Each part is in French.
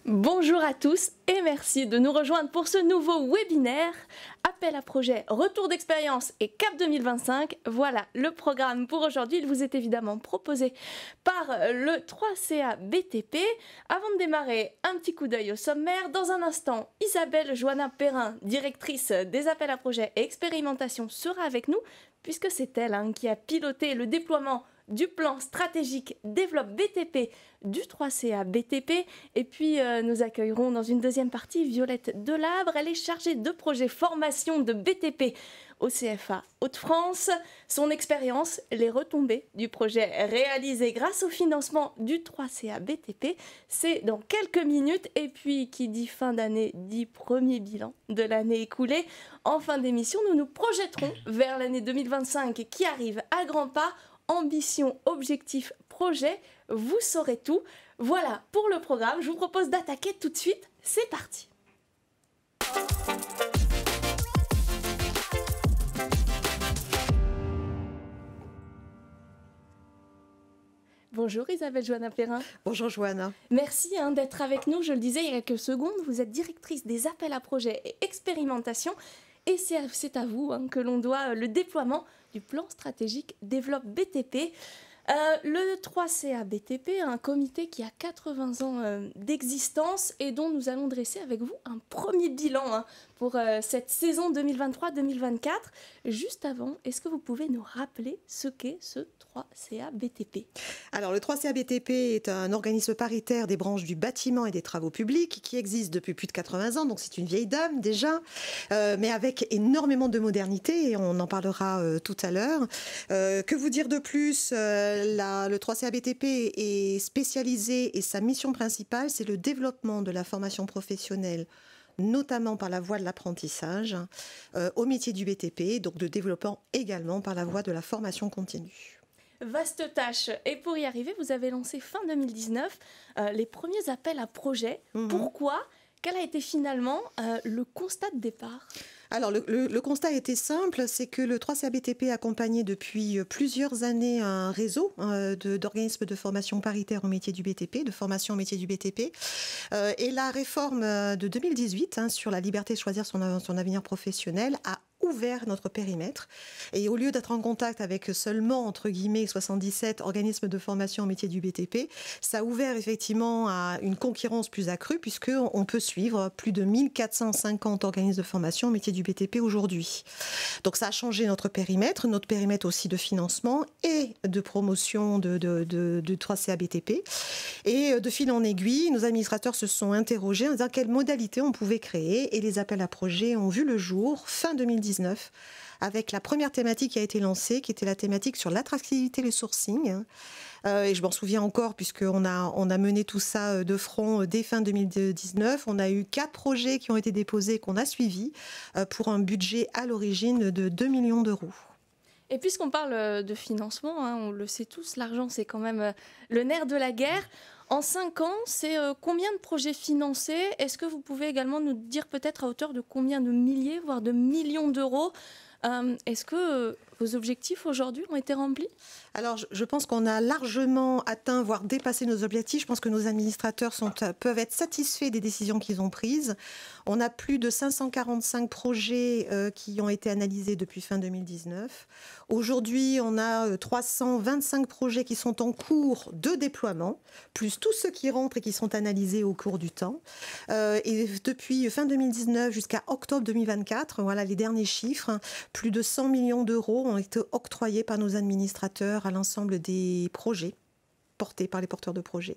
Bonjour à tous et merci de nous rejoindre pour ce nouveau webinaire. Appel à projet, retour d'expérience et CAP 2025. Voilà le programme pour aujourd'hui. Il vous est évidemment proposé par le 3CA BTP. Avant de démarrer, un petit coup d'œil au sommaire. Dans un instant, Isabelle Joannin-Perrin, directrice des appels à projet et expérimentation, sera avec nous puisque c'est elle qui a piloté le déploiement du plan stratégique développe BTP du 3CA BTP. Et puis nous accueillerons dans une deuxième partie Violette Delabre. Elle est chargée de projet formation de BTP au CFA Hauts-de-France. Son expérience, les retombées du projet réalisé grâce au financement du 3CA BTP, c'est dans quelques minutes. Et puis qui dit fin d'année dit premier bilan de l'année écoulée. En fin d'émission, nous nous projetterons vers l'année 2025 qui arrive à grands pas. Ambition, objectif, projet, vous saurez tout. Voilà pour le programme. Je vous propose d'attaquer tout de suite. C'est parti. Bonjour Isabelle Joannin-Perrin. Bonjour Joanna. Merci d'être avec nous. Je le disais il y a quelques secondes, vous êtes directrice des appels à projets et expérimentation. Et c'est à vous que l'on doit le déploiement du plan stratégique développe BTP. Le 3CA BTP, un comité qui a 80 ans d'existence et dont nous allons dresser avec vous un premier bilan pour cette saison 2023-2024. Juste avant, est-ce que vous pouvez nous rappeler ce qu'est ce 3CA BTP? Alors le 3CA BTP est un organisme paritaire des branches du bâtiment et des travaux publics qui existe depuis plus de 80 ans, donc c'est une vieille dame déjà, mais avec énormément de modernité et on en parlera tout à l'heure. Que vous dire de plus? Le 3CA BTP est spécialisé et sa mission principale, c'est le développement de la formation professionnelle, notamment par la voie de l'apprentissage, au métier du BTP, donc de développement également par la voie de la formation continue. Vaste tâche. Et pour y arriver, vous avez lancé fin 2019 les premiers appels à projets. Pourquoi? Quel a été finalement le constat de départ? Alors, le constat était simple, c'est que le 3CA BTP accompagnait depuis plusieurs années un réseau d'organismes de formation paritaire au métier du BTP, de formation au métier du BTP. Et la réforme de 2018 sur la liberté de choisir son avenir professionnel a ouvert notre périmètre. Et au lieu d'être en contact avec seulement, entre guillemets, 77 organismes de formation au métier du BTP, ça a ouvert effectivement à une concurrence plus accrue puisqu'on peut suivre plus de 1450 organismes de formation au métier du BTP aujourd'hui. Donc ça a changé notre périmètre aussi de financement et de promotion de 3CA BTP. Et de fil en aiguille, nos administrateurs se sont interrogés en disant quelles modalités on pouvait créer et les appels à projets ont vu le jour fin 2019 avec la première thématique qui a été lancée, qui était la thématique sur l'attractivité et le sourcing. Et je m'en souviens encore puisqu'on a mené tout ça de front dès fin 2019. On a eu 4 projets qui ont été déposés qu'on a suivis pour un budget à l'origine de 2 millions d'euros. Et puisqu'on parle de financement, on le sait tous, l'argent c'est quand même le nerf de la guerre. En 5 ans, c'est combien de projets financés? Est-ce que vous pouvez également nous dire peut-être à hauteur de combien de milliers, voire de millions d'euros? Est-ce que vos objectifs aujourd'hui ont été remplis? Alors, je pense qu'on a largement atteint, voire dépassé nos objectifs. Je pense que nos administrateurs peuvent être satisfaits des décisions qu'ils ont prises. On a plus de 545 projets qui ont été analysés depuis fin 2019. Aujourd'hui, on a 325 projets qui sont en cours de déploiement, plus tous ceux qui rentrent et qui sont analysés au cours du temps. Et depuis fin 2019 jusqu'à octobre 2024, voilà les derniers chiffres, plus de 100 millions d'euros ont été octroyés par nos administrateurs à l'ensemble des projets portés par les porteurs de projets.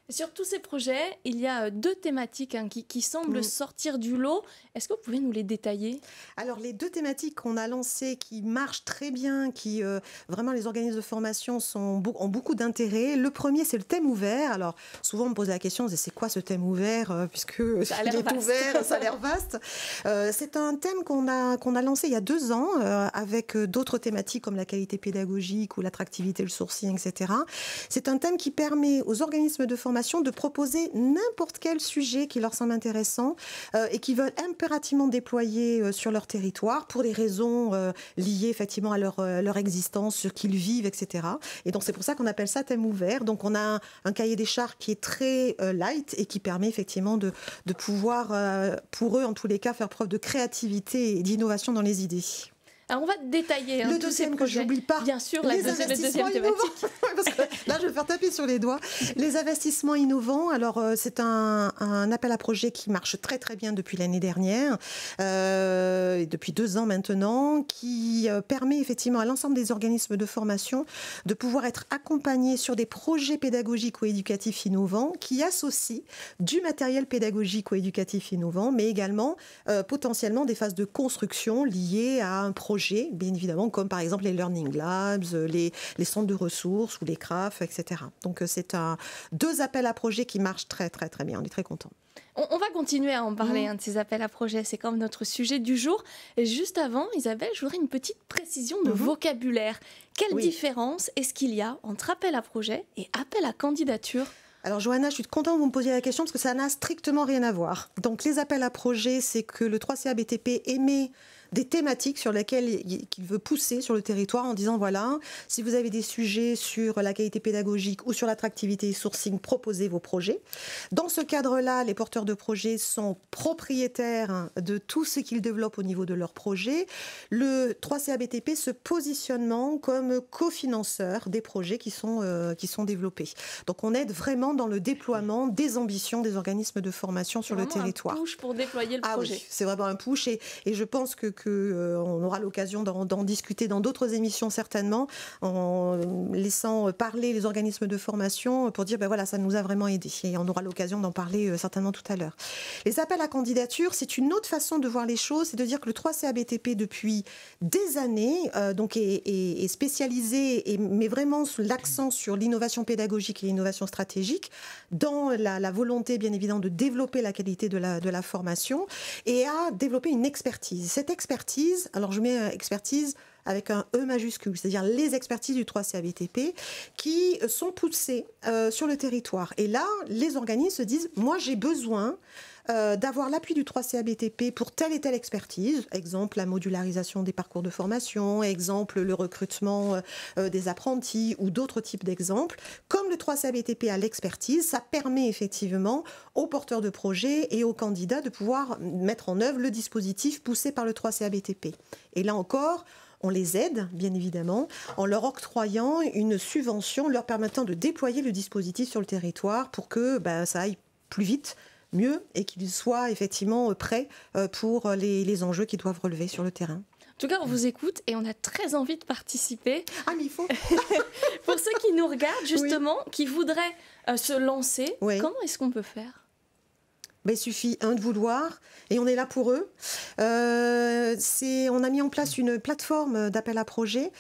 Sur tous ces projets, il y a 2 thématiques qui semblent sortir du lot. Est-ce que vous pouvez nous les détailler? Alors, les 2 thématiques qu'on a lancées, qui marchent très bien, qui vraiment les organismes de formation ont beaucoup d'intérêt. Le premier, c'est le thème ouvert. Alors, souvent, on me pose la question, c'est quoi ce thème ouvert puisque il est ouvert, ça a l'air vaste. C'est un thème qu'on a lancé il y a 2 ans avec d'autres thématiques comme la qualité pédagogique ou l'attractivité, le sourcing, etc. C'est un thème qui permet aux organismes de formation formation de proposer n'importe quel sujet qui leur semble intéressant et qui veulent impérativement déployer sur leur territoire pour des raisons liées effectivement à leur existence, ce qu'ils vivent, etc. Et donc c'est pour ça qu'on appelle ça thème ouvert. Donc on a un cahier des charges qui est très light et qui permet effectivement de pouvoir, pour eux en tous les cas, faire preuve de créativité et d'innovation dans les idées. Alors on va détailler le deuxième que j'oublie pas, bien sûr, les investissements innovants. Parce que là, je vais faire taper sur les doigts. Les investissements innovants. Alors c'est un appel à projet qui marche très très bien depuis l'année dernière, depuis 2 ans maintenant, qui permet effectivement à l'ensemble des organismes de formation de pouvoir être accompagnés sur des projets pédagogiques ou éducatifs innovants qui associent du matériel pédagogique ou éducatif innovant, mais également potentiellement des phases de construction liées à un projet, bien évidemment, comme par exemple les Learning Labs, les centres de ressources ou les CRAF, etc. Donc c'est 2 appels à projets qui marchent très très très bien, on est très contents. On va continuer à en parler de ces appels à projets, c'est comme notre sujet du jour. Et juste avant, Isabelle, je voudrais une petite précision de vocabulaire. Quelle différence est-ce qu'il y a entre appel à projet et appel à candidature ? Alors Johanna, je suis contente que vous me posiez la question parce que ça n'a strictement rien à voir. Donc les appels à projets, c'est que le 3CA BTP émet des thématiques sur lesquelles il veut pousser sur le territoire en disant voilà, si vous avez des sujets sur la qualité pédagogique ou sur l'attractivité et sourcing, proposez vos projets. Dans ce cadre-là, les porteurs de projets sont propriétaires de tout ce qu'ils développent au niveau de leur projet. Le 3CA BTP se positionne comme cofinanceur des projets qui sont développés. Donc on aide vraiment dans le déploiement des ambitions des organismes de formation sur le territoire. C'est un push pour déployer le projet. Oui, c'est vraiment un push et je pense qu'on aura l'occasion d'en discuter dans d'autres émissions certainement, en laissant parler les organismes de formation pour dire ben voilà, ça nous a vraiment aidé et on aura l'occasion d'en parler certainement tout à l'heure. Les appels à candidature, c'est une autre façon de voir les choses, c'est de dire que le 3CA BTP depuis des années donc est spécialisé et met vraiment l'accent sur l'innovation pédagogique et l'innovation stratégique dans la volonté bien évidemment de développer la qualité de la formation et à développer une expertise. Cette expertise, alors je mets expertise avec un E majuscule, c'est-à-dire les expertises du 3CA BTP qui sont poussées sur le territoire. Et là, les organismes se disent, moi j'ai besoin d'avoir l'appui du 3CA BTP pour telle et telle expertise, exemple la modularisation des parcours de formation, exemple le recrutement des apprentis ou d'autres types d'exemples. Comme le 3CA BTP a l'expertise, ça permet effectivement aux porteurs de projets et aux candidats de pouvoir mettre en œuvre le dispositif poussé par le 3CA BTP. Et là encore, on les aide, bien évidemment, en leur octroyant une subvention leur permettant de déployer le dispositif sur le territoire pour que ça aille plus vite, mieux et qu'ils soient effectivement prêts pour les enjeux qu'ils doivent relever sur le terrain. En tout cas, on vous écoute et on a très envie de participer. Ah, mais il faut. Pour ceux qui nous regardent, justement, qui voudraient se lancer, comment est-ce qu'on peut faire ? Il suffit de vouloir et on est là pour eux. On a mis en place une plateforme d'appel à projet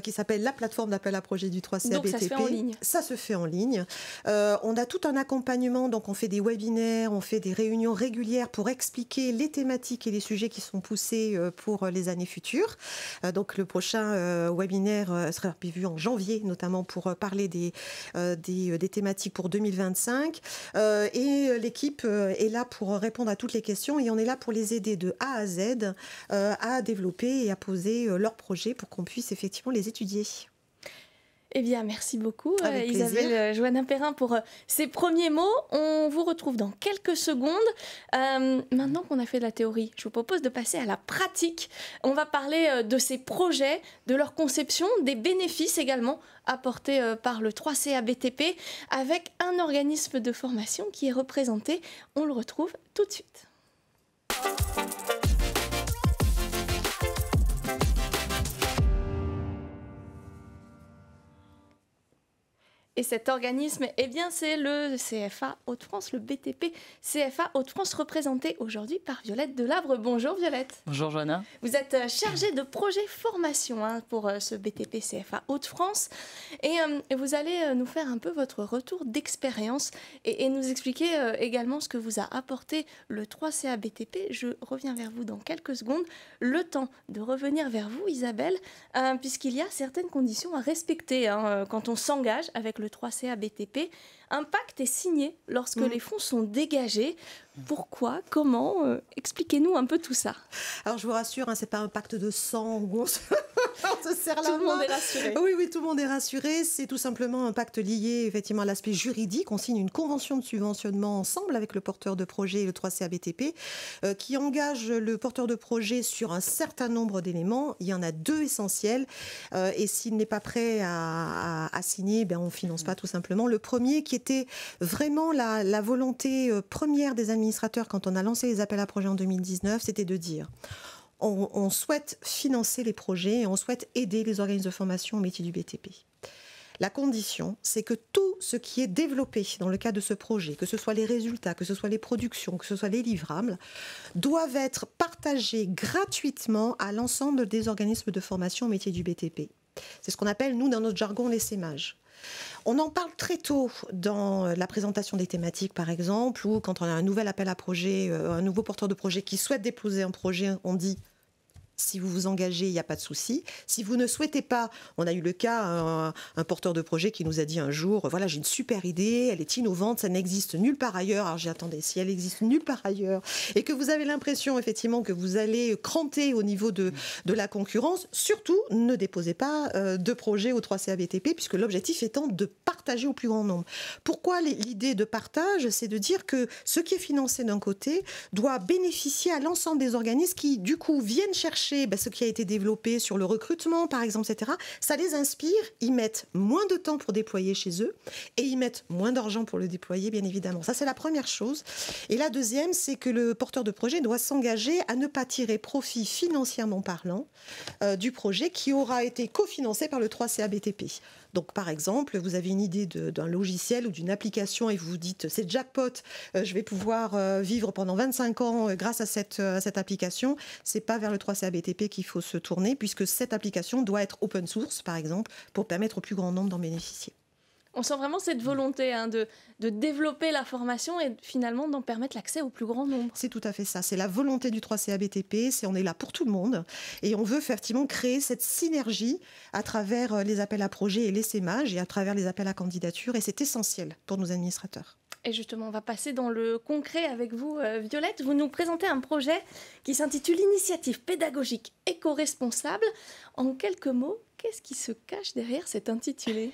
qui s'appelle la plateforme d'appel à projet du 3CA BTP. Donc ça se fait en ligne. Ça se fait en ligne. On a tout un accompagnement, donc on fait des webinaires, on fait des réunions régulières pour expliquer les thématiques et les sujets qui sont poussés pour les années futures. Donc le prochain webinaire sera prévu en janvier, notamment pour parler des thématiques pour 2025. Et l'équipe est là pour répondre à toutes les questions et on est là pour les aider de A à Z à développer et à poser leurs projets pour qu'on puisse effectivement les étudier. Eh bien, merci beaucoup Isabelle Joannin-Perrin pour ces premiers mots. On vous retrouve dans quelques secondes. Maintenant qu'on a fait de la théorie, je vous propose de passer à la pratique. On va parler de ces projets, de leur conception, des bénéfices également apportés par le 3CA BTP avec un organisme de formation qui est représenté. On le retrouve tout de suite. Et cet organisme, eh bien, c'est le CFA Hauts-de-France, le BTP CFA Hauts-de-France, représenté aujourd'hui par Violette Delabre. Bonjour Violette. Bonjour Johanna. Vous êtes chargée de projet formation pour ce BTP CFA Hauts-de-France et vous allez nous faire un peu votre retour d'expérience et nous expliquer également ce que vous a apporté le 3CA BTP. Je reviens vers vous dans quelques secondes. Le temps de revenir vers vous Isabelle, puisqu'il y a certaines conditions à respecter quand on s'engage avec le 3CA BTP. Un pacte est signé lorsque les fonds sont dégagés. Pourquoi? Comment? Expliquez-nous un peu tout ça. Alors je vous rassure, ce n'est pas un pacte de sang où on se serre la main. Tout le monde est rassuré. Oui, tout le monde est rassuré. C'est tout simplement un pacte lié effectivement à l'aspect juridique. On signe une convention de subventionnement ensemble avec le porteur de projet et le 3CA BTP qui engage le porteur de projet sur un certain nombre d'éléments. Il y en a 2 essentiels et s'il n'est pas prêt à signer, on ne finance pas tout simplement. Le premier qui était vraiment la volonté première des administrateurs quand on a lancé les appels à projets en 2019, c'était de dire on souhaite financer les projets et on souhaite aider les organismes de formation au métier du BTP. La condition, c'est que tout ce qui est développé dans le cadre de ce projet, que ce soit les résultats, que ce soit les productions, que ce soit les livrables, doivent être partagés gratuitement à l'ensemble des organismes de formation au métier du BTP. C'est ce qu'on appelle, nous, dans notre jargon, l'essaimage. On en parle très tôt dans la présentation des thématiques, par exemple, ou quand on a un nouvel appel à projet, un nouveau porteur de projet qui souhaite déposer un projet, on dit si vous vous engagez, il n'y a pas de souci. Si vous ne souhaitez pas, on a eu le cas, un porteur de projet qui nous a dit un jour, voilà, j'ai une super idée, elle est innovante, ça n'existe nulle part ailleurs. Alors j'ai attendez, si elle existe nulle part ailleurs et que vous avez l'impression effectivement que vous allez cranter au niveau de la concurrence, surtout ne déposez pas de projet au 3CA BTP puisque l'objectif étant de partager au plus grand nombre. Pourquoi l'idée de partage? C'est de dire que ce qui est financé d'un côté doit bénéficier à l'ensemble des organismes qui du coup viennent chercher ce qui a été développé sur le recrutement, par exemple, etc. Ça les inspire, ils mettent moins de temps pour déployer chez eux et ils mettent moins d'argent pour le déployer, bien évidemment. Ça, c'est la première chose. Et la deuxième, c'est que le porteur de projet doit s'engager à ne pas tirer profit financièrement parlant du projet qui aura été cofinancé par le 3CA BTP. Donc, par exemple, vous avez une idée d'un logiciel ou d'une application et vous vous dites, c'est jackpot, je vais pouvoir vivre pendant 25 ans grâce à cette application. Ce n'est pas vers le 3CA BTP qu'il faut se tourner puisque cette application doit être open source, par exemple, pour permettre au plus grand nombre d'en bénéficier. On sent vraiment cette volonté de développer la formation et finalement d'en permettre l'accès au plus grand nombre. C'est tout à fait ça. C'est la volonté du 3CA BTP. On est là pour tout le monde. Et on veut effectivement créer cette synergie à travers les appels à projets et l'essaimage et à travers les appels à candidature. Et c'est essentiel pour nos administrateurs. Et justement, on va passer dans le concret avec vous, Violette. Vous nous présentez un projet qui s'intitule Initiative pédagogique éco-responsable. En quelques mots, qu'est-ce qui se cache derrière cet intitulé ?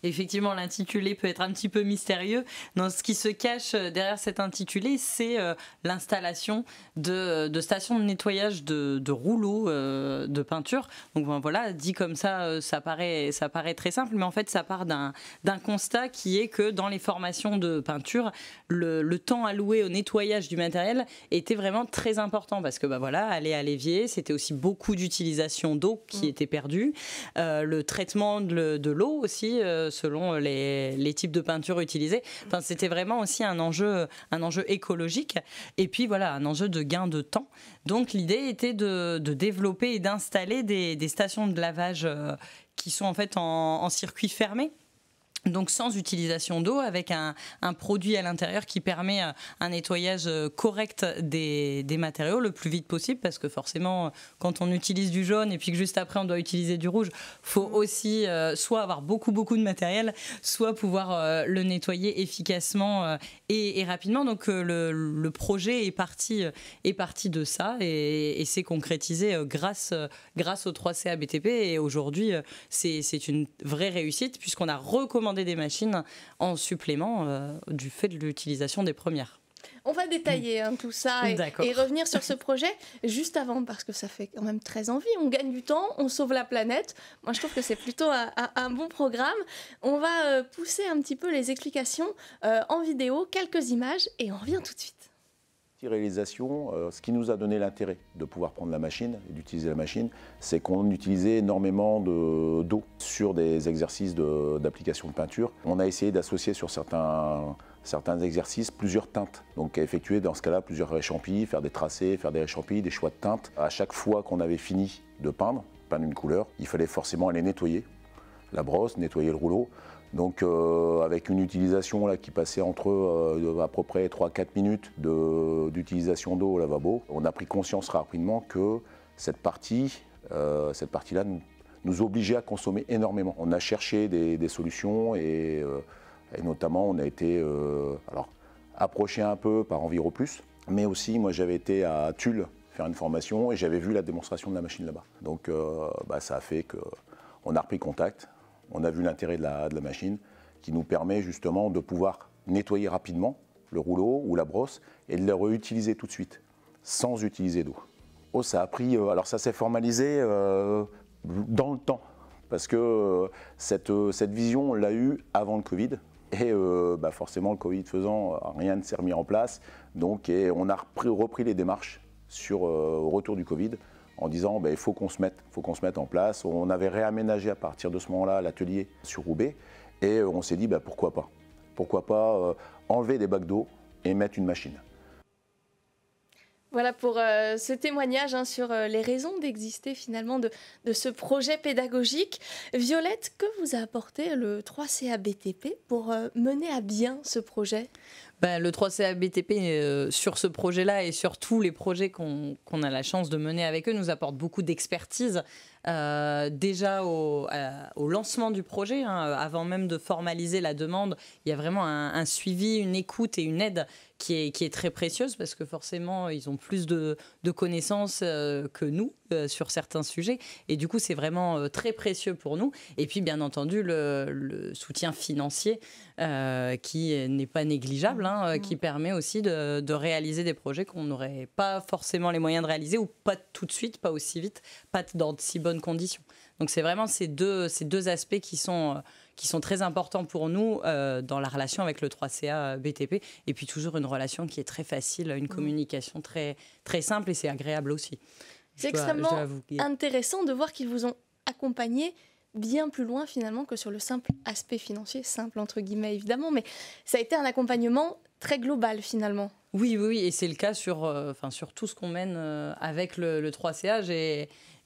Effectivement, l'intitulé peut être un petit peu mystérieux. Donc, ce qui se cache derrière cet intitulé, c'est l'installation de stations de nettoyage de rouleaux de peinture. Donc voilà, dit comme ça, ça paraît très simple, mais en fait, ça part d'un constat qui est que dans les formations de peinture, le temps alloué au nettoyage du matériel était vraiment très important parce que aller à l'évier, c'était aussi beaucoup d'utilisation d'eau qui était perdue, le traitement de l'eau aussi. Selon les types de peinture utilisés. Enfin, c'était vraiment aussi un enjeu écologique et puis un enjeu de gain de temps. Donc l'idée était de développer et d'installer des stations de lavage qui sont en fait en circuit fermé. Donc sans utilisation d'eau, avec un produit à l'intérieur qui permet un nettoyage correct des matériaux le plus vite possible, parce que forcément quand on utilise du jaune et puis que juste après on doit utiliser du rouge, faut aussi soit avoir beaucoup de matériel, soit pouvoir le nettoyer efficacement et rapidement. Donc le projet est parti de ça et s'est concrétisé grâce au 3CA BTP, et aujourd'hui c'est une vraie réussite puisqu'on a recommandé des machines en supplément du fait de l'utilisation des premières. On va détailler tout ça et revenir sur ce projet juste avant, parce que ça fait quand même très envie. On gagne du temps, on sauve la planète. Moi, je trouve que c'est plutôt un bon programme. On va pousser un petit peu les explications en vidéo, quelques images, et on revient tout de suite. Réalisation, ce qui nous a donné l'intérêt de pouvoir prendre la machine et d'utiliser la machine, c'est qu'on utilisait énormément d'eau sur des exercices d'application de peinture. On a essayé d'associer sur certains exercices plusieurs teintes. Donc effectuer dans ce cas-là plusieurs réchampis, faire des tracés, faire des réchampis, des choix de teintes. À chaque fois qu'on avait fini de peindre une couleur, il fallait forcément aller nettoyer la brosse, nettoyer le rouleau. Donc avec une utilisation là, qui passait entre à peu près 3-4 minutes d'utilisation d'eau au lavabo, on a pris conscience rapidement que cette partie-là nous obligeait à consommer énormément. On a cherché des solutions et Et notamment, on a été approché un peu par Enviro Plus, mais aussi, moi, j'avais été à Tulle faire une formation et j'avais vu la démonstration de la machine là-bas. Donc, ça a fait qu'on a repris contact, on a vu l'intérêt de la machine qui nous permet justement de pouvoir nettoyer rapidement le rouleau ou la brosse et de le réutiliser tout de suite, sans utiliser d'eau. Oh, ça a pris, alors ça s'est formalisé dans le temps, parce que cette vision, on l'a eue avant le Covid, et forcément le Covid faisant, rien ne s'est remis en place, donc on a repris les démarches au retour du Covid, en disant il faut qu'on se mette en place. On avait réaménagé à partir de ce moment-là l'atelier sur Roubaix, et on s'est dit pourquoi pas enlever des bacs d'eau et mettre une machine. Voilà pour ce témoignage sur les raisons d'exister finalement de ce projet pédagogique. Violette, que vous a apporté le 3CA BTP pour mener à bien ce projet ? Le 3CA BTP, sur ce projet-là et sur tous les projets qu'on a la chance de mener avec eux, nous apporte beaucoup d'expertise. Déjà au lancement du projet, avant même de formaliser la demande, il y a vraiment un suivi, une écoute et une aide qui est très précieuse, parce que forcément ils ont plus de connaissances que nous sur certains sujets, et du coup c'est vraiment très précieux pour nous. Et puis bien entendu le soutien financier qui n'est pas négligeable, qui permet aussi de réaliser des projets qu'on n'aurait pas forcément les moyens de réaliser, ou pas tout de suite, pas aussi vite, pas dans de si bonnes conditions. Donc c'est vraiment ces deux aspects qui sont très importants pour nous dans la relation avec le 3CA BTP, et puis toujours une relation qui est très facile, une communication très, très simple, et c'est agréable aussi. C'est extrêmement intéressant de voir qu'ils vous ont accompagné bien plus loin finalement que sur le simple aspect financier, simple entre guillemets évidemment, mais ça a été un accompagnement très global finalement. Oui, et c'est le cas sur tout ce qu'on mène avec le 3CA.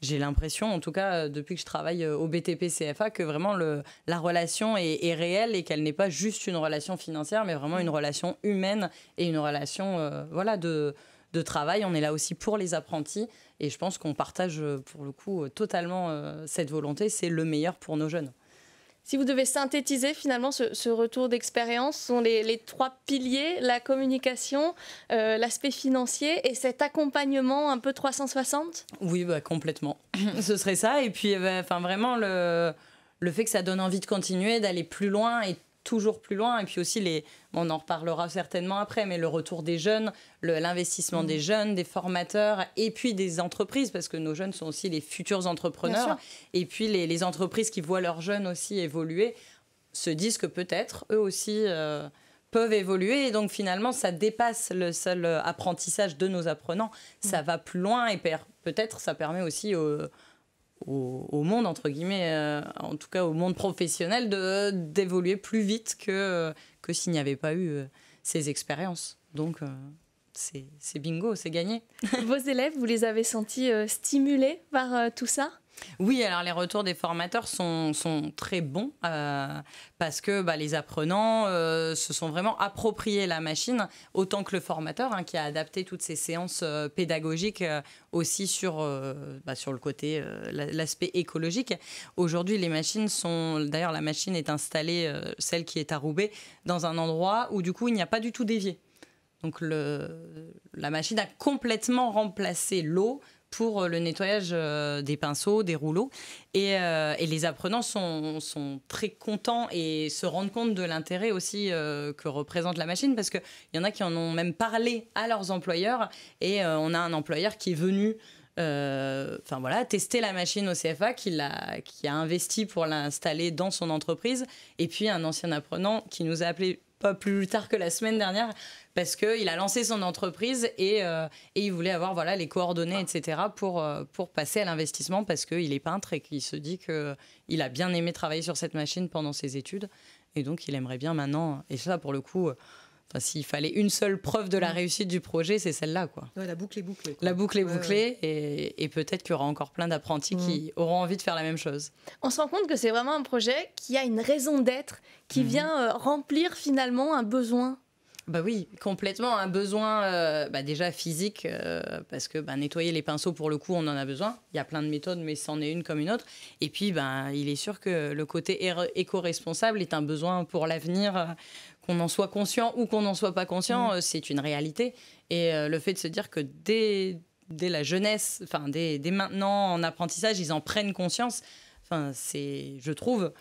J'ai l'impression, en tout cas depuis que je travaille au BTP CFA, que vraiment la relation est réelle, et qu'elle n'est pas juste une relation financière, mais vraiment une relation humaine et une relation de travail. On est là aussi pour les apprentis, et je pense qu'on partage pour le coup totalement cette volonté. C'est le meilleur pour nos jeunes. Si vous devez synthétiser finalement ce retour d'expérience, ce sont les trois piliers, la communication, l'aspect financier et cet accompagnement un peu 360 ? Oui, complètement. Ce serait ça. Et puis vraiment le fait que ça donne envie de continuer, d'aller plus loin et toujours plus loin. Et puis aussi, on en reparlera certainement après, mais le retour des jeunes, l'investissement des jeunes, des formateurs, et puis des entreprises, parce que nos jeunes sont aussi les futurs entrepreneurs. Et puis les entreprises qui voient leurs jeunes aussi évoluer se disent que peut-être eux aussi peuvent évoluer. Et donc finalement, ça dépasse le seul apprentissage de nos apprenants. Ça va plus loin, et peut-être ça permet aussi au monde, entre guillemets, en tout cas au monde professionnel, d'évoluer plus vite que s'il n'y avait pas eu ces expériences. Donc c'est bingo, c'est gagné. Vos élèves, vous les avez sentis stimulés par tout ça ? Oui, alors les retours des formateurs sont très bons parce que les apprenants se sont vraiment appropriés la machine, autant que le formateur qui a adapté toutes ces séances pédagogiques aussi sur le côté, l'aspect écologique. Aujourd'hui, les machines d'ailleurs la machine est installée, celle qui est à Roubaix, dans un endroit où du coup il n'y a pas du tout d'évier. Donc la machine a complètement remplacé l'eau pour le nettoyage des pinceaux, des rouleaux. Et les apprenants sont très contents et se rendent compte de l'intérêt aussi que représente la machine, parce qu'il y en a qui en ont même parlé à leurs employeurs. Et on a un employeur qui est venu tester la machine au CFA, qui a investi pour l'installer dans son entreprise. Et puis un ancien apprenant qui nous a appelé pas plus tard que la semaine dernière, parce qu'il a lancé son entreprise et il voulait avoir les coordonnées, etc. pour passer à l'investissement, parce qu'il est peintre et qu'il se dit qu'il a bien aimé travailler sur cette machine pendant ses études, et donc il aimerait bien maintenant, et ça pour le coup, s'il fallait une seule preuve de la réussite du projet, c'est celle-là, quoi. Ouais, la boucle est bouclée, quoi. La boucle est bouclée, et peut-être qu'il y aura encore plein d'apprentis qui auront envie de faire la même chose. On se rend compte que c'est vraiment un projet qui a une raison d'être, qui vient remplir finalement un besoin. Bah oui, complètement. Un besoin déjà physique, parce que nettoyer les pinceaux, pour le coup, on en a besoin. Il y a plein de méthodes, mais c'en est une comme une autre. Et puis, il est sûr que le côté éco-responsable est un besoin pour l'avenir, qu'on en soit conscient ou qu'on n'en soit pas conscient, c'est une réalité. Et le fait de se dire que dès la jeunesse, dès maintenant en apprentissage, ils en prennent conscience, je trouve,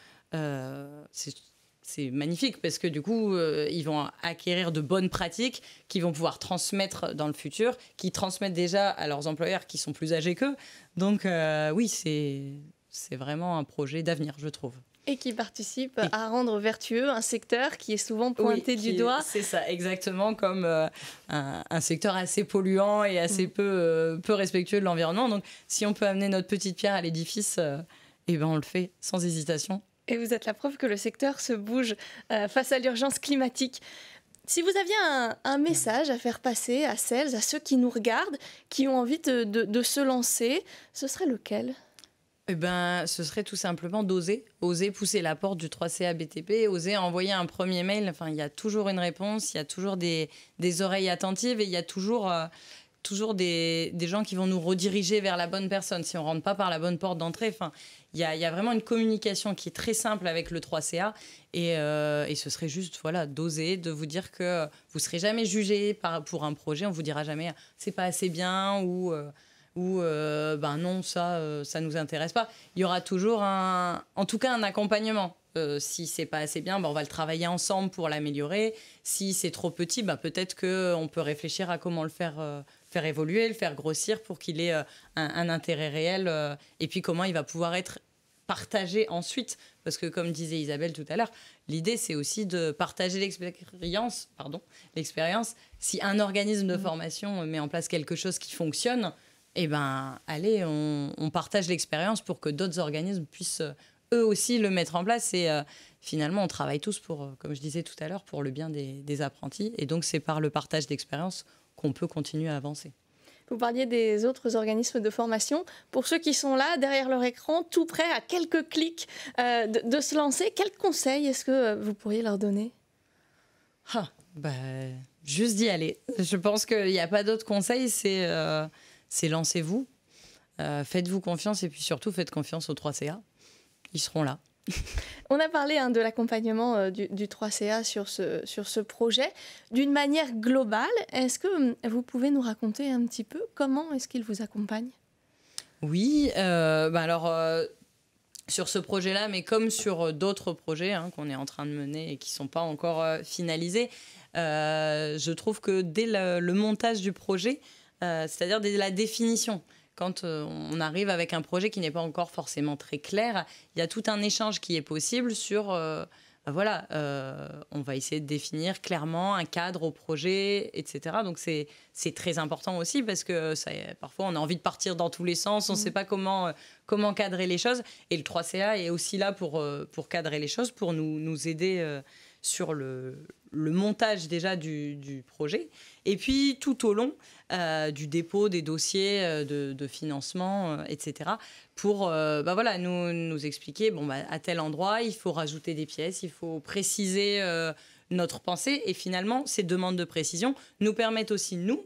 c'est magnifique parce que du coup, ils vont acquérir de bonnes pratiques qu'ils vont pouvoir transmettre dans le futur, qui transmettent déjà à leurs employeurs qui sont plus âgés qu'eux. Donc oui, c'est vraiment un projet d'avenir, je trouve. Et qui participe à rendre vertueux un secteur qui est souvent pointé du doigt. C'est ça, exactement, comme un secteur assez polluant et assez peu respectueux de l'environnement. Donc si on peut amener notre petite pierre à l'édifice, on le fait sans hésitation. Et vous êtes la preuve que le secteur se bouge face à l'urgence climatique. Si vous aviez un message à faire passer à celles, à ceux qui nous regardent, qui ont envie de se lancer, ce serait lequel ? Ce serait tout simplement oser pousser la porte du 3CA BTP, oser envoyer un premier mail. Il y a toujours une réponse, il y a toujours des oreilles attentives et il y a toujours des gens qui vont nous rediriger vers la bonne personne si on ne rentre pas par la bonne porte d'entrée. Il y a vraiment une communication qui est très simple avec le 3CA et ce serait juste d'oser, de vous dire que vous ne serez jamais jugé pour un projet. On ne vous dira jamais « c'est pas assez bien » ou non, ça ne nous intéresse pas. Il y aura toujours en tout cas un accompagnement. Si c'est pas assez bien, on va le travailler ensemble pour l'améliorer. Si c'est trop petit, peut-être qu'on peut réfléchir à comment le faire évoluer, le faire grossir pour qu'il ait un intérêt réel. Et puis comment il va pouvoir être partagé ensuite. Parce que comme disait Isabelle tout à l'heure, l'idée c'est aussi de partager l'expérience. Si un organisme de formation met en place quelque chose qui fonctionne, allez, on partage l'expérience pour que d'autres organismes puissent eux aussi le mettre en place. Et finalement, on travaille tous comme je disais tout à l'heure, pour le bien des apprentis. Et donc, c'est par le partage d'expérience qu'on peut continuer à avancer. Vous parliez des autres organismes de formation. Pour ceux qui sont là, derrière leur écran, tout prêts à quelques clics de se lancer, quels conseils est-ce que vous pourriez leur donner ? Juste d'y aller. Je pense qu'il n'y a pas d'autres conseils, c'est lancez-vous, faites-vous confiance et puis surtout faites confiance aux 3CA. Ils seront là. On a parlé de l'accompagnement du 3CA sur ce projet. D'une manière globale, est-ce que vous pouvez nous raconter un petit peu comment est-ce qu'il vous accompagne ? Oui, sur ce projet-là, mais comme sur d'autres projets qu'on est en train de mener et qui ne sont pas encore finalisés, je trouve que dès le montage du projet, c'est-à-dire dès la définition, quand on arrive avec un projet qui n'est pas encore forcément très clair, il y a tout un échange qui est possible sur... on va essayer de définir clairement un cadre au projet, etc. Donc, c'est très important aussi parce que parfois, on a envie de partir dans tous les sens. On ne sait pas comment cadrer les choses. Et le 3CA est aussi là pour cadrer les choses, pour nous aider sur le montage déjà du projet. Et puis, tout au long du dépôt des dossiers de financement, etc., pour nous expliquer, à tel endroit, il faut rajouter des pièces, il faut préciser notre pensée. Et finalement, ces demandes de précision nous permettent aussi, nous,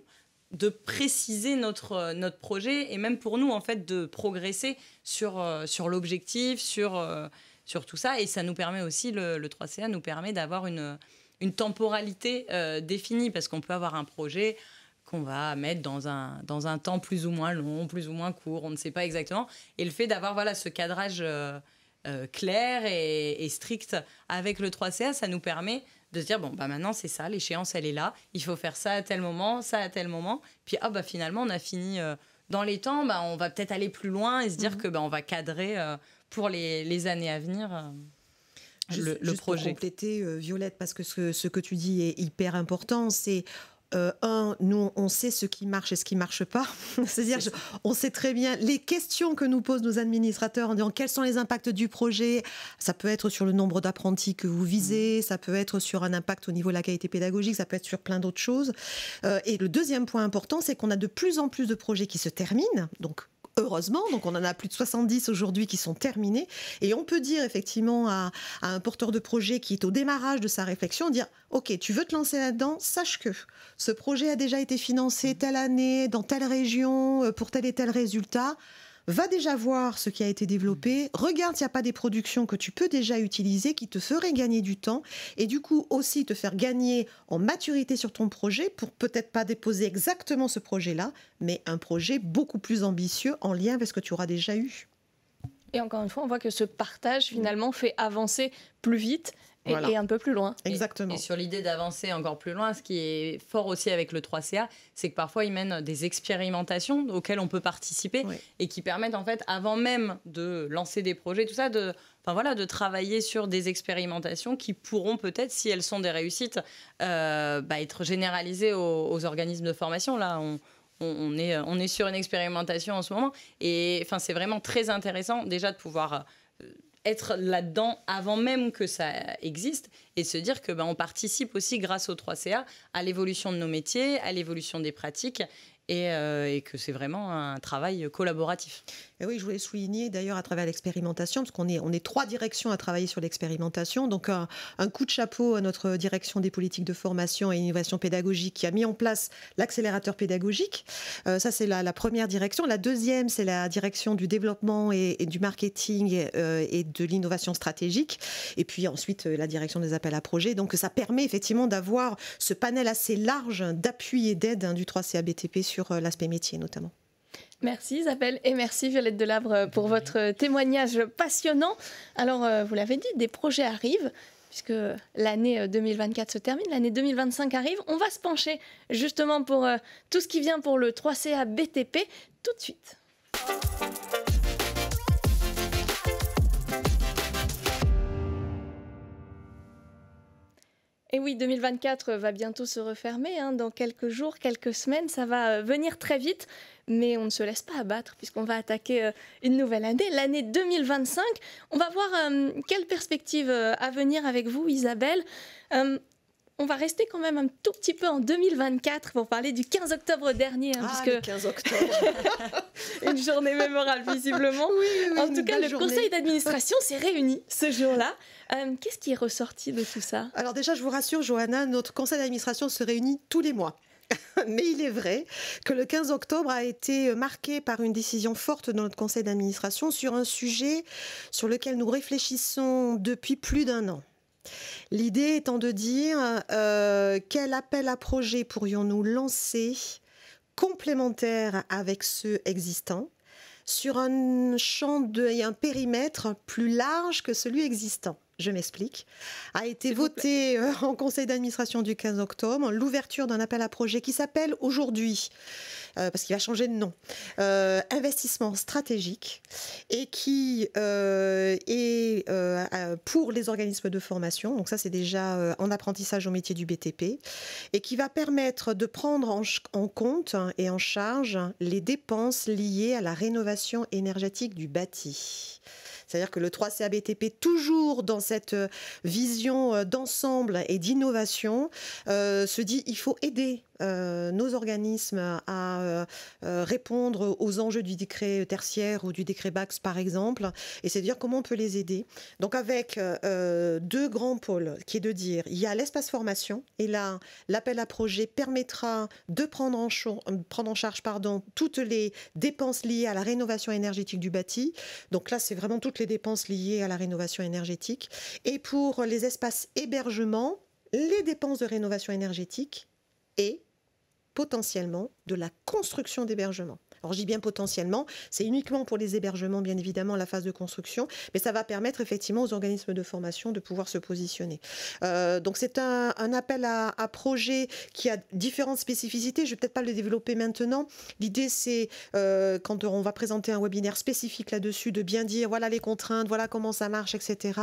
de préciser notre projet et même pour nous, en fait, de progresser sur l'objectif, sur tout ça. Et ça nous permet aussi, le 3CA nous permet d'avoir une temporalité définie parce qu'on peut avoir un projet qu'on va mettre dans un temps plus ou moins long, plus ou moins court, on ne sait pas exactement. Et le fait d'avoir ce cadrage clair et strict avec le 3CA, ça nous permet de se dire, maintenant c'est ça, l'échéance elle est là, il faut faire ça à tel moment, ça à tel moment. Puis finalement on a fini dans les temps, on va peut-être aller plus loin et se dire que on va cadrer pour les années à venir. Le projet. Pour compléter, Violette, parce que ce que tu dis est hyper important, c'est nous, on sait ce qui marche et ce qui ne marche pas. C'est-à-dire, on sait très bien les questions que nous posent nos administrateurs en disant quels sont les impacts du projet. Ça peut être sur le nombre d'apprentis que vous visez, ça peut être sur un impact au niveau de la qualité pédagogique, ça peut être sur plein d'autres choses. Et le deuxième point important, c'est qu'on a de plus en plus de projets qui se terminent. Donc, heureusement. Donc on en a plus de 70 aujourd'hui qui sont terminés. Et on peut dire effectivement à un porteur de projet qui est au démarrage de sa réflexion, dire « Ok, tu veux te lancer là-dedans, sache que ce projet a déjà été financé telle année, dans telle région, pour tel et tel résultat. » Va déjà voir ce qui a été développé, regarde s'il n'y a pas des productions que tu peux déjà utiliser qui te feraient gagner du temps et du coup aussi te faire gagner en maturité sur ton projet pour peut-être pas déposer exactement ce projet-là, mais un projet beaucoup plus ambitieux en lien avec ce que tu auras déjà eu. Et encore une fois, on voit que ce partage finalement fait avancer plus vite et un peu plus loin. Exactement. Et sur l'idée d'avancer encore plus loin, ce qui est fort aussi avec le 3CA, c'est que parfois ils mènent des expérimentations auxquelles on peut participer et qui permettent en fait, avant même de lancer des projets, tout ça, de travailler sur des expérimentations qui pourront peut-être, si elles sont des réussites, être généralisées aux organismes de formation. Là, on est sur une expérimentation en ce moment et c'est vraiment très intéressant déjà de pouvoir être là-dedans avant même que ça existe et se dire que on participe aussi grâce au 3CA à l'évolution de nos métiers, à l'évolution des pratiques et que c'est vraiment un travail collaboratif. Et oui, je voulais souligner d'ailleurs à travers l'expérimentation, parce qu'on est 3 directions à travailler sur l'expérimentation. Donc un coup de chapeau à notre direction des politiques de formation et innovation pédagogique qui a mis en place l'accélérateur pédagogique. Ça, c'est la première direction. La deuxième, c'est la direction du développement et du marketing et de l'innovation stratégique. Et puis ensuite, la direction des appels à projets. Donc ça permet effectivement d'avoir ce panel assez large d'appui et d'aide du 3CA BTP sur l'aspect métier notamment. Merci Isabelle et merci Violette Delabre pour votre témoignage passionnant. Alors, vous l'avez dit, des projets arrivent, puisque l'année 2024 se termine, l'année 2025 arrive. On va se pencher justement pour tout ce qui vient pour le 3CA BTP tout de suite. Et oui, 2024 va bientôt se refermer, dans quelques jours, quelques semaines, ça va venir très vite, mais on ne se laisse pas abattre puisqu'on va attaquer une nouvelle année, l'année 2025. On va voir quelles perspectives à venir avec vous, Isabelle. On va rester quand même un tout petit peu en 2024 pour parler du 15 octobre dernier. Puisque le 15 octobre une journée mémorable, visiblement. Oui, en tout cas, le conseil d'administration s'est réuni ce jour-là. Qu'est-ce qui est ressorti de tout ça ? Alors déjà, je vous rassure, Johanna, notre conseil d'administration se réunit tous les mois. Mais il est vrai que le 15 octobre a été marqué par une décision forte dans notre conseil d'administration sur un sujet sur lequel nous réfléchissons depuis plus d'1 an. L'idée étant de dire quel appel à projet pourrions-nous lancer complémentaire avec ceux existants sur un champ et un périmètre plus large que celui existant. Je m'explique. A été voté en conseil d'administration du 15 octobre l'ouverture d'un appel à projet qui s'appelle aujourd'hui, parce qu'il va changer de nom, investissement stratégique et qui est pour les organismes de formation. Donc ça, c'est déjà en apprentissage au métier du BTP et qui va permettre de prendre en compte et en charge les dépenses liées à la rénovation énergétique du bâti. C'est-à-dire que le 3CA BTP, toujours dans cette vision d'ensemble et d'innovation, se dit il faut aider nos organismes à répondre aux enjeux du décret tertiaire ou du décret BAX, par exemple, et c'est de dire comment on peut les aider. Donc avec 2 grands pôles, qui est de dire il y a l'espace formation, et là, l'appel à projet permettra de prendre en charge toutes les dépenses liées à la rénovation énergétique du bâti. Donc là, c'est vraiment toutes les dépenses liées à la rénovation énergétique. Et pour les espaces hébergement, les dépenses de rénovation énergétique et potentiellement de la construction d'hébergement. Alors je dis bien potentiellement, c'est uniquement pour les hébergements, bien évidemment, la phase de construction, mais ça va permettre effectivement aux organismes de formation de pouvoir se positionner. Donc c'est un appel à projet qui a différentes spécificités. Je ne vais peut-être pas le développer maintenant. L'idée, c'est quand on va présenter un webinaire spécifique là-dessus, de bien dire voilà les contraintes, voilà comment ça marche, etc.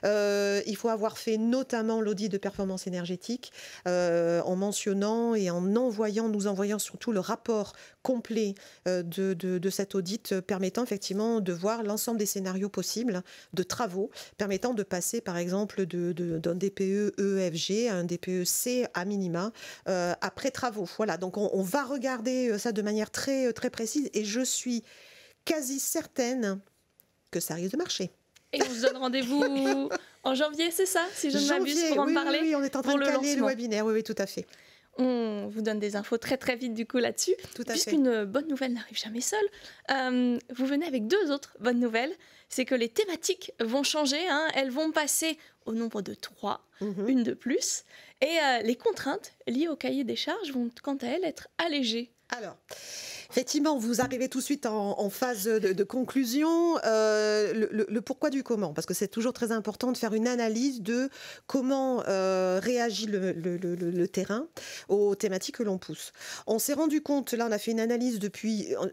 Il faut avoir fait notamment l'audit de performance énergétique en mentionnant et en nous envoyant surtout le rapport complet de cet audit permettant effectivement de voir l'ensemble des scénarios possibles de travaux permettant de passer par exemple d'un DPE EFG à un DPE C à minima après travaux. Voilà, donc on va regarder ça de manière très, très précise et je suis quasi certaine que ça risque de marcher. Et on se donne rendez-vous en janvier, c'est ça, si je ne m'abuse, pour en parler. Oui, on est en train de caler le webinaire, oui, tout à fait. On vous donne des infos très très vite du coup là-dessus. Puisqu'une bonne nouvelle n'arrive jamais seule, vous venez avec 2 autres bonnes nouvelles. C'est que les thématiques vont changer, hein. Elles vont passer au nombre de 3, une de plus. Et les contraintes liées au cahier des charges vont quant à elles être allégées. Alors, effectivement, vous arrivez tout de suite en phase de conclusion. Le pourquoi du comment, parce que c'est toujours très important de faire une analyse de comment réagit le terrain aux thématiques que l'on pousse. On s'est rendu compte, là on a fait une analyse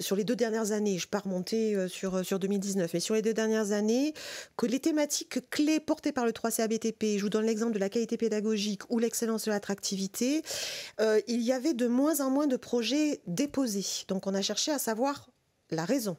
sur les 2 dernières années, je ne vais pas remonter sur 2019, mais sur les 2 dernières années, que les thématiques clés portées par le 3CA-BTP, je vous donne l'exemple de la qualité pédagogique ou l'excellence de l'attractivité, il y avait de moins en moins de projets déposés. Donc on a cherché à savoir la raison.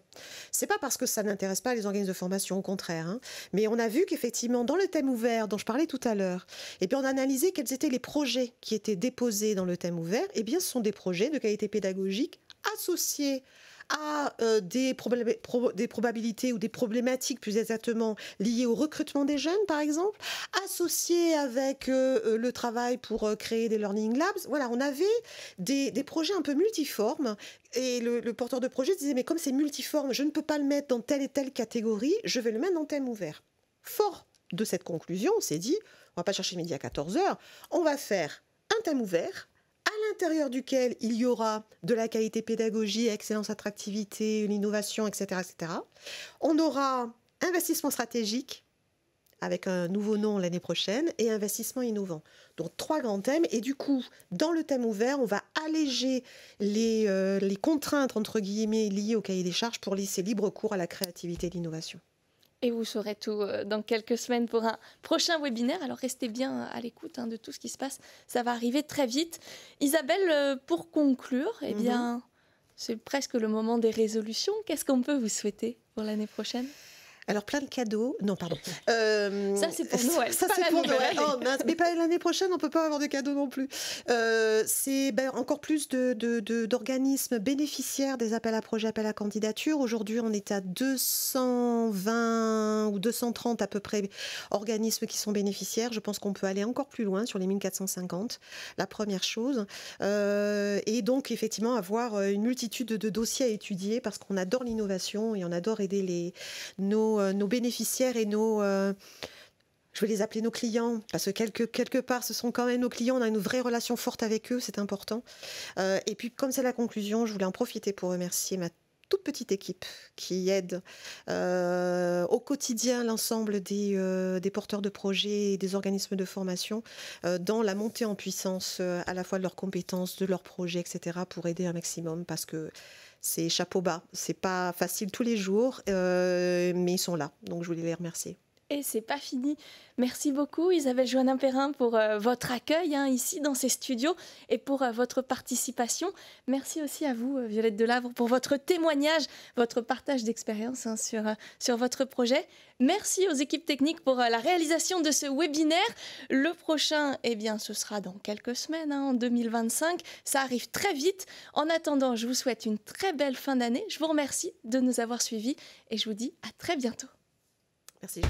C'est pas parce que ça n'intéresse pas les organismes de formation, au contraire, hein, mais on a vu qu'effectivement dans le thème ouvert dont je parlais tout à l'heure, et puis on a analysé quels étaient les projets qui étaient déposés dans le thème ouvert. Et bien ce sont des projets de qualité pédagogique associés à des probabilités ou des problématiques plus exactement liées au recrutement des jeunes, par exemple, associées avec le travail pour créer des learning labs. Voilà, on avait des projets un peu multiformes et le porteur de projet disait mais comme c'est multiforme, je ne peux pas le mettre dans telle et telle catégorie, je vais le mettre dans thème ouvert. Fort de cette conclusion, on s'est dit, on va pas chercher midi à 14h, on va faire un thème ouvert à l'intérieur duquel il y aura de la qualité pédagogie, excellence, attractivité, l'innovation, etc., etc. On aura investissement stratégique, avec un nouveau nom l'année prochaine, et investissement innovant. Donc 3 grands thèmes, et du coup, dans le thème ouvert, on va alléger les contraintes, entre guillemets, liées au cahier des charges pour laisser libre cours à la créativité et l'innovation. Et vous saurez tout dans quelques semaines pour un prochain webinaire. Alors restez bien à l'écoute de tout ce qui se passe. Ça va arriver très vite. Isabelle, pour conclure, eh bien, c'est presque le moment des résolutions. Qu'est-ce qu'on peut vous souhaiter pour l'année prochaine ? Alors, plein de cadeaux. Non, pardon. Ça, c'est pour Noël. Ça, c'est pour Noël. Oh, mais pas l'année prochaine, on ne peut pas avoir de cadeaux non plus. C'est encore plus d'organismes bénéficiaires des appels à projets, appels à candidature. Aujourd'hui, on est à 220 ou 230 à peu près organismes qui sont bénéficiaires. Je pense qu'on peut aller encore plus loin sur les 1450. La première chose. Et donc, effectivement, avoir une multitude de dossiers à étudier parce qu'on adore l'innovation et on adore aider nos bénéficiaires et je vais les appeler nos clients, parce que quelque part, ce sont quand même nos clients, on a une vraie relation forte avec eux, c'est important. Et puis, comme c'est la conclusion, je voulais en profiter pour remercier ma toute petite équipe qui aide au quotidien l'ensemble des porteurs de projets et des organismes de formation dans la montée en puissance à la fois de leurs compétences, de leurs projets, etc., pour aider un maximum, parce que c'est chapeau bas. C'est pas facile tous les jours, mais ils sont là. Donc, je voulais les remercier. Et c'est pas fini. Merci beaucoup Isabelle Joannin-Perrin pour votre accueil ici dans ces studios et pour votre participation. Merci aussi à vous Violette Delavre pour votre témoignage, votre partage d'expérience sur votre projet. Merci aux équipes techniques pour la réalisation de ce webinaire. Le prochain, eh bien, ce sera dans quelques semaines, en 2025. Ça arrive très vite. En attendant, je vous souhaite une très belle fin d'année. Je vous remercie de nous avoir suivis et je vous dis à très bientôt. Merci.